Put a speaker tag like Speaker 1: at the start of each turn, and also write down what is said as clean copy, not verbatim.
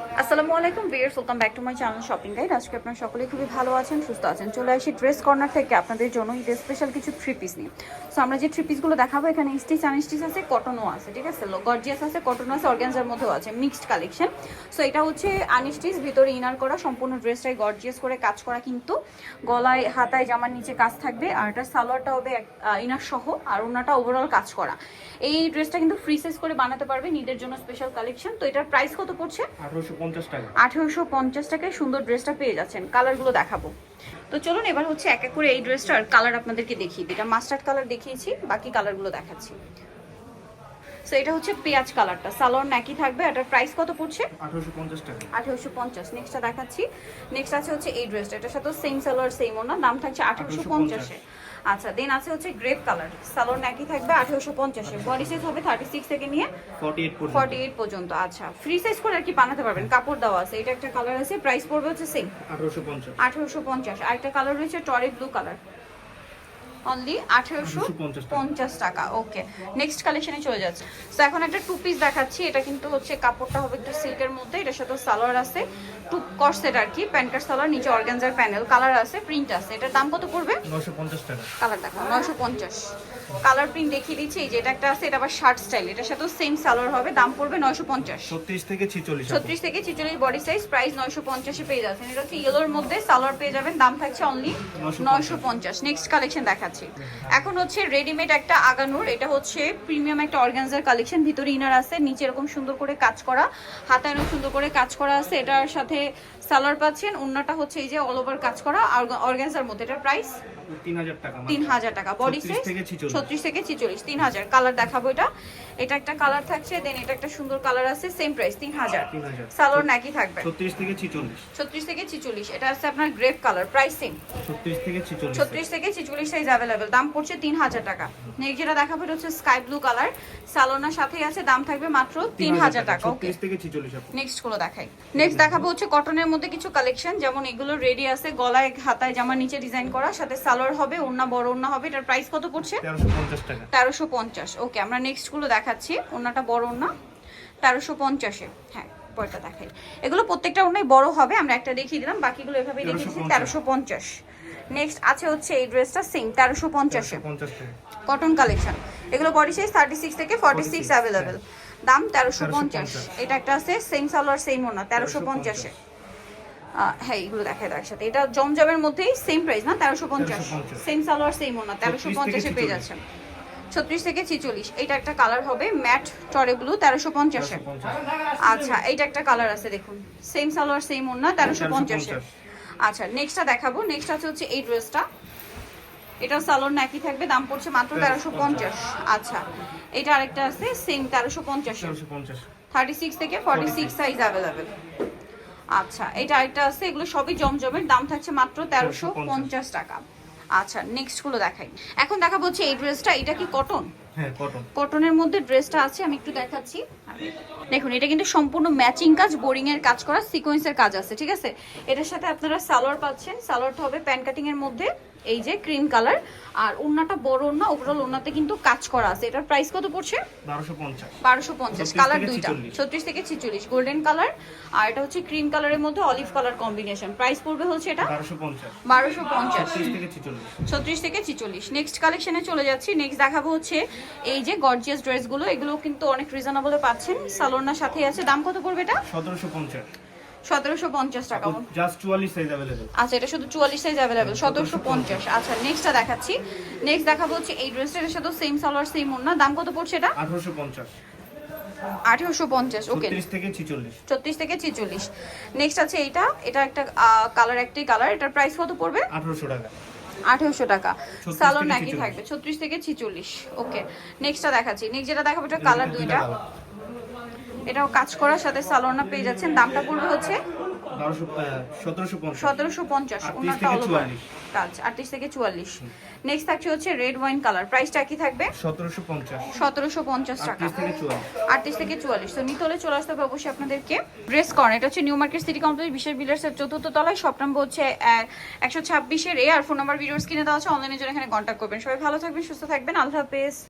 Speaker 1: আসসালামু আলাইকুম viewers, welcome back to my channel shopping guide. আজকে আপনারা সকলেই খুবই ভালো আছেন, সুস্থ আছেন। চলে আসি ড্রেস কর্নার থেকে আপনাদের জন্য ঈদের স্পেশাল কিছু থ্রি পিস নিয়ে। সো আমরা যে থ্রি পিসগুলো দেখাবো এখানে স্টিচ আনস্টিচ আছে, কটনও আছে, ঠিক আছে, গর্জিয়াস আছে, কটন আছে, অর্গানজার মধ্যেও আছে, মিক্সড কালেকশন। সো এটা হচ্ছে আনস্টিচ, ভিতরে ইনার করা, সম্পূর্ণ ড্রেসটাই গর্জিয়াস করে কাজ করা, কিন্তু গলায় হাতায় জামার নিচে কাজ থাকবে। আর এটা সালোয়ারটা হবে ইনার সহ, আর ওনাটা ওভারঅল কাজ করা। এই ড্রেসটা কিন্তু ফ্রি সাইজ করে বানাতে পারবে, ঈদের জন্য স্পেশাল কালেকশন। তো এটার প্রাইস কত পড়ছে?
Speaker 2: 1850 টাকা।
Speaker 1: 1850 টাকায় সুন্দর ড্রেসটা পেয়ে যাচ্ছেন। কালারগুলো দেখাবো। তো চলুন এবার হচ্ছে এক এক করে এই ড্রেসটার কালার আপনাদেরকে দেখিয়ে দিই। এটা মাস্টার্ড কালার দেখিয়েছি, বাকি কালারগুলো দেখাচ্ছি। সো এটা হচ্ছে পেঁয়াজ কালারটা, সালোয়ার নাকি থাকবে। এটার প্রাইস কত পড়ছে?
Speaker 2: 1850 টাকা।
Speaker 1: 1850। নেক্সটটা দেখাচ্ছি। নেক্সট আছে হচ্ছে এই ড্রেসটা, এটার সাথে সেম সালোয়ার সেম ওনা, দাম থাকছে 1850-এ। আচ্ছা, দেন আছে হচ্ছে গ্রেপ কালার, সালোয়ার নাকি থাকবে 1850-এ। বডি সাইজ হবে 36 থেকে নিয়ে 48 পর্যন্ত। আচ্ছা, ফ্রি সাইজ করে আর কি বানাতে পারবেন, কাপড় দেওয়া আছে। এটা একটা কালার আছে, প্রাইস পড়বে হচ্ছে সেম 1850। আরেকটা কালার রয়েছে টরে ব্লু কালার, অনলি 1850 টাকা। ওকে, নেক্সট কালেকশনে চলে যাচ্ছে। তো এখন একটা টু পিস দেখাচ্ছি। এটা কিন্তু হচ্ছে কাপড়টা হবে একটু সিল্কের মধ্যে, এটার সাথে সালোয়ার আছে, টু কর্সেট আর কি, প্যান্ট কাট সালোয়ার, নিচে অর্গানজার প্যানেল, কালার আছে, প্রিন্ট আছে। এটার দাম কত পড়বে?
Speaker 2: 950 টাকা।
Speaker 1: কালার দেখো 950। কালার প্রিন্ট দেখিয়ে দিচ্ছি, এই যে এটা একটা আছে, এটা আবার শার্ট স্টাইল, এটার সাথেও সেম সালোয়ার হবে, দাম পড়বে 950।
Speaker 2: 36 থেকে 46।
Speaker 1: 36 থেকে 46 বডি সাইজ, প্রাইস 950-এ পেয়ে যাচ্ছেন। এটা হচ্ছে ইয়েলোর মধ্যে, সালোয়ার পেয়ে যাবেন, দাম থাকছে অনলি 950। নেক্সট কালেকশন দেখাচ্ছি। এখন হচ্ছে রেডিমেড একটা আগানুর, এটা হচ্ছে প্রিমিয়াম একটা অর্গানজার কালেকশন, ভিতরে ইনার আছে, নিচে এরকম সুন্দর করে কাজ করা, হাতায় এরকম সুন্দর করে কাজ করা আছে। এটার সাথে সালোয়ার পাচ্ছেন, ওন্নাটা হচ্ছে এই যে অল ওভার কাজ করা অর্গানজার মধ্যে। এটার প্রাইস
Speaker 2: 3000 টাকা।
Speaker 1: 3000 টাকা। বডি সাইজ 36 থেকে 46, 3000। কালার দেখাবো। এটা একটা কালার থাকছে, দেন এটা একটা সুন্দর কালার আছে, সেম প্রাইস 3000। সালোয়ার নাকি থাকবে
Speaker 2: 36 থেকে 46।
Speaker 1: 36 থেকে 46। এটা আছে আপনার গ্রেপ কালার, প্রাইস সেম
Speaker 2: 36 থেকে 46।
Speaker 1: 36 থেকে 46 সাইজ अवेलेबल, দাম পড়ছে 3000 টাকা। নেক্সট যেটা দেখাবো এটা হচ্ছে স্কাই ব্লু কালার, সালোনার সাথে আছে, দাম থাকবে মাত্র 3000 টাকা। ওকে,
Speaker 2: 36 থেকে 46।
Speaker 1: নেক্সট গুলো দেখাই। নেক্সট দেখাবো হচ্ছে কটনের মধ্যে কিছু কালেকশন, যেমন এগুলো রেডি আছে, গলায় হাতায় জামার নিচে ডিজাইন করা, সাথে সালোয়ার হবে, ওন্না বড় ওন্না হবে। এটার প্রাইস কত পড়ছে?
Speaker 2: 1350 টাকা।
Speaker 1: 1350। ওকে, আমরা নেক্সট গুলো দেখাচ্ছি। ওন্নাটা বড় ওন্না, 1350-এ। হ্যাঁ, পরটা দেখাই। এগুলো প্রত্যেকটা ওন্নাই বড় হবে, আমরা একটা দেখিয়ে দিলাম, বাকিগুলো এভাবেই দেখিয়েছি। 1350। নেক্সট আছে হচ্ছে এই ড্রেসটা, সেম 1350-এ, কটন কালেকশন। এগুলো বডি সাইজ 36 থেকে 46 अवेलेबल, দাম 1350। এটা একটা আছে, সেম সালোয়ার সেম ওন্না, 1350-এ। হ্যাঁ, এগুলো দেখাই তার সাথে। এটা জমজমের মধ্যেই সেম প্রাইস না, 1350। সেম সালোয়ার সেম ওন্না, 1350-এ পেয়ে যাচ্ছেন। 36 থেকে 46। এটা একটা কালার হবে ম্যাট টরে ব্লু, 1350-এ। আচ্ছা, এইটা একটা কালার আছে, দেখুন, সেম সালোয়ার সেম ওন্না, 1350-এ। আচ্ছা, নেক্সটটা দেখাবো। নেক্সট আছে হচ্ছে এই ড্রেসটা, এটাও সালোয়ার নাকি থাকবে, দাম পড়ছে মাত্র 1350। আচ্ছা, এটা আরেকটা আছে, সেম 1350-এ, 36 থেকে 46 সাইজ अवेलेबल। আচ্ছা, এটা আরেকটা আছে, এগুলো সবই জমজমের, দাম থাকছে মাত্র 1350 টাকা। আচ্ছা, নেক্সট গুলো দেখাই। এখন দেখাবো হচ্ছে এই ড্রেসটা, এটা কি কটন?
Speaker 2: হ্যাঁ, কটন।
Speaker 1: কটনের মধ্যে ড্রেসটা আছে, আমি একটু দেখাচ্ছি। দেখুন, এটা কিন্তু সম্পূর্ণ ম্যাচিং কাজ, বোরিং এর কাজ করা, সিকোয়েন্সের কাজ আছে, ঠিক আছে। এটার সাথে আপনারা সালোয়ার পাচ্ছেন, সালোয়ারটা হবে প্যান্ট কাটিং এর মধ্যে, এই যে ক্রিম কালার, আর ওন্নাটা বড় ওন্না, ওভারঅল ওন্নাতে কিন্তু কাজ করা আছে। এটার প্রাইস কত পড়ছে? 1250। কালার দুইটা, 36 থেকে 46, গোল্ডেন কালার, আর এটা হচ্ছে ক্রিম কালারের মধ্যে অলিভ কালার কম্বিনেশন। প্রাইস পড়বে হচ্ছে এটা 1250। 36 থেকে 46। নেক্সট কালেকশনে চলে যাচ্ছি। নেক্সট দেখাবো হচ্ছে এই যে গর্জিয়াস ড্রেসগুলো, এগুলো কিন্তু অনেক রিজনেবলে পাচ্ছেন, সালোনার সাথে আছে। দাম কত পড়বে এটা? 1750 টাকা।
Speaker 2: Just 44 size available.
Speaker 1: আচ্ছা, এটা শুধু 44 সাইজ अवेलेबल, 1750। আচ্ছা, নেক্সটটা দেখাচ্ছি। নেক্সট দেখাবো হচ্ছে এই ড্রেসটা, এর সাথে সেম সালোয়ার সেম ওন্না, দাম কত পড়ছে এটা?
Speaker 2: 1850।
Speaker 1: 1850। ওকে,
Speaker 2: 36 থেকে 46।
Speaker 1: 36 থেকে 46। নেক্সট আছে এইটা, এটা একটা কালার, একটাই কালার, এটার প্রাইস কত পড়বে?
Speaker 2: 1800 টাকা।
Speaker 1: 1800 টাকা। সালোয়ার নাকি থাকবে 36 থেকে 46। ওকে, নেক্সটটা দেখাচ্ছি। নেক্সট যেটা দেখাবো এটা কালার দুইটা, এটাও কাজ করার সাথে সালোয়ার পেয়ে যাচ্ছেন, দামটা পড়বে হচ্ছে 1750। ওনাটা অল ওভার কাজ, 38 থেকে 44। নেক্সট থাকছে হচ্ছে রেড ওয়াইন কালার, প্রাইসটা কি থাকবে? 1750 টাকা। 38 থেকে 44। তো নিতে হলে চলে আসতে হবে অবশ্যই আপনাদেরকে ড্রেস কর্নার। এটা হচ্ছে নিউ মার্কেট সিটি কমপ্লেক্স, বিশেষ বিল্ডার্সের 4র্থ তলায়, শপ নাম্বার হচ্ছে 126-এর এ, আর ফোন নাম্বার ভিডিওস কিনে দেওয়া আছে, অনলাইনে জন্য এখানে কন্ট্যাক্ট করবেন। সবাই ভালো থাকবেন, সুস্থ থাকবেন, আল্লাহ হাফেজ।